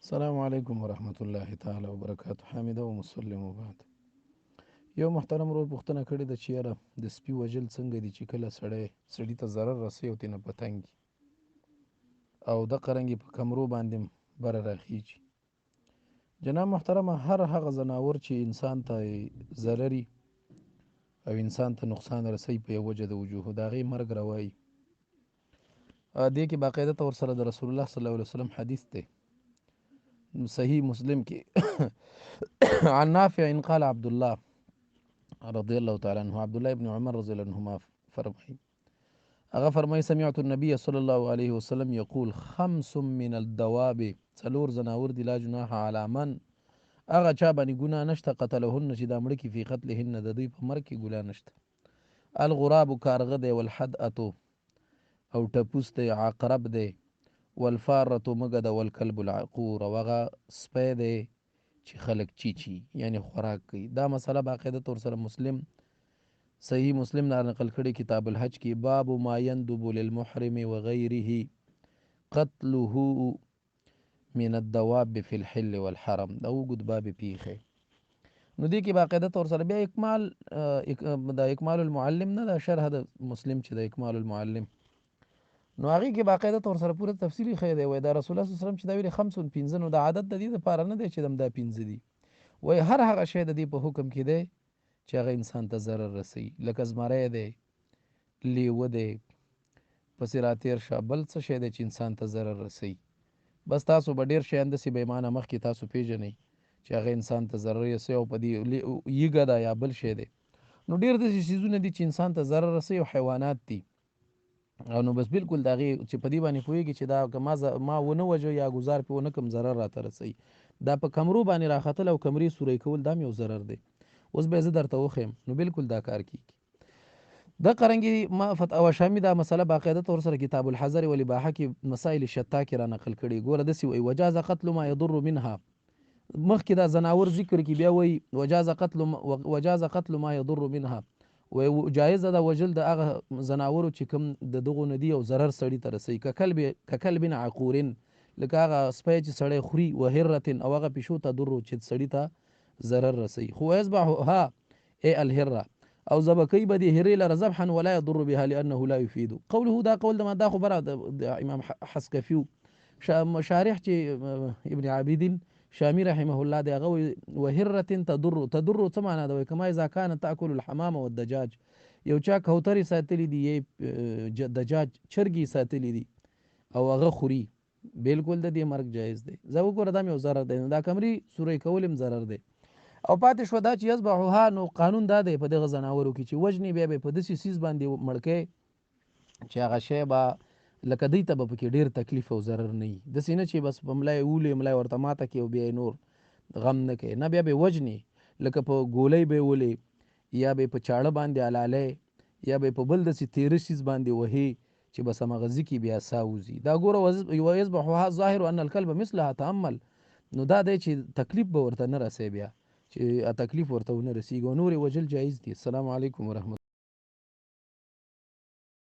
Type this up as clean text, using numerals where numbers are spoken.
السلام علیکم ورحمت الله تعالی وبرکاتہ. حامد او مسلم وبعد. یو محترم ورور پوښتنه کړې ده چې یاره د سپي وژل څنګه دي چې کله سړي ته ضرر رسوي او ترېنه پتنګي او دغه رنګې په کمرو باندې بره راخیږي. جناب محترمه، هر هغه ځناور چې انسان ته ضرري او انسان ته نقصان رسوي په یو وجه د وجوهو د هغې مرګ روایي. دې کې باقاعده طور سره د رسول الله صلی الله علیه وسلم حدیث دی صحیح مسلم کې عن نافع قال عبد الله رضي الله تعالى عنه، عبد الله بن عمر رضي الله عنهما فرمي سمعت النبي صلى الله عليه وسلم يقول خمس من الدواب، څلور زناور دي لا جناح على من هغه چا باندې ګناه نشته قتلهن چې دا مړه کې فی قتلهن د دوی په مرګ کې ګناه نشته. الغراب کارغه دی، والحدأة او ټپوس دی، عقرب دی، والفارة مګه ده، والکلب العقور او هغه سپی دی چې خلک چیچي یعنی خوراک کوي. دا مسله باقاعده طور سره مسلم صحیح مسلم نه نقل کړي کتاب الحج کې باب ما يندب للمحرم وغيره قتله من الدواب في الحل والحرم. دا وګد باب پیخه. نو دې کې باقاعده طور سره بیا اکمال المعلم نه دا شرح د مسلم چې د اکمال المعلم نو هغې کې باقاعده طور سره پوره تفصیلي ښیی دی. وایي دا رسول الله صلی الله علیه وسلم چې دا ویلي خمسون پنځه، نو دا عادت د دې دپاره نه دی چې دا پنځه دي. وایي هر هغه شی د دې په حکم کې دی چې هغه انسان ته ضرر رسوي، لکه زمری دی، لیوه دی، پسې راتېر شه بل څه شی دی چې انسان ته ضرر رسوي. بس تاسو به ډېر شیان داسې بېمانه مخکې تاسو پیژنئ چې هغه انسان ته ضرر رسوي او په دې یږه ده یا بل شی دی. نو ډېر داسې څیزونه دي چې انسان ته ضرر رسوي او حیوانات دي. او نو بس بالکل د هغې چې په دې باندې پوهېږي چې دا که ما ونه وژه یا ګزار پې ونه کړم ضرر راته رسوي. دا په کمرو باندې راختل او کمرې سوری کول دا هم یو ضرر دی. اوس به یې زه درته وښیم نو بالکل دا کار کېږي. دغه رنګې ما فتاوی شامي دا مسله باقاعده طور سره کتاب الحذر والاباحه کې مسائل شتا کې را نقل کړي. ګوره داسې وایي وجاز قتل ما يضر منها، مخکې دا زناور ذکر کې بیا وایي وجاز قتل ما يضر منها، وایي جایزه ده وژل د هغه زناورو چې کوم د دغو نه دي او ضرر سړي ته رسوي. که کلب عقورن، لکه هغه سپی چې سړی خوري، وهرة او هغه پیشو ته ضر چې سړي ته ضرر رسوي. خو یذبحها ای الهره، او ذبح کوي به د هرې لره ذبحا ولا یضر بها لانه لا یفید. قوله دا قول دا خو بره د امام حسکفي شارح چې ابن عابدین شامی رحمه الله دی هغه وهرة تضر څه معنا ده؟ وایي کما اذا كانت تاکل الحمام والدجاج، یو چا کوترې ساتلي دي دجاج چرګې ساتلي دي او هغه خوري، بالکل د دې مرګ جایز دی. زه وګوره دا یو ضرر دی، دا کمرې سوری کول هم ضرر دی. او پاتې شو دا چې یذبحها، نو قانون دا دی په دغه ځناورو کې چې وژنې بیا به په داسې څیز باندې مړ کوې چې هغه شی به لکه دوی ته به پکې ډېر تکلیف او ضرر نه وي. داسې نه چې بس په ملا یې ولې ملا یې ورته ماته کړي او بیا یې نور غم نه کوي، نه بیا به یې وژنې، لکه په ګولۍ به یې ولې یا به یې په چاړه باندې حلالۍ یا به یې په بل داسې تېره څیز باندې وهي چې بس همغه ځکې بیا ساه وځي. دا ګوره ویذبحها ظاهر ان الکلب مثلها تأمل، نو دا دی چې تکلیف به ورته نه رسوي، بیا چې تکلیف ورته ونه رسېږي او نورې وژل جایز دي. السلام علیکم ورحمت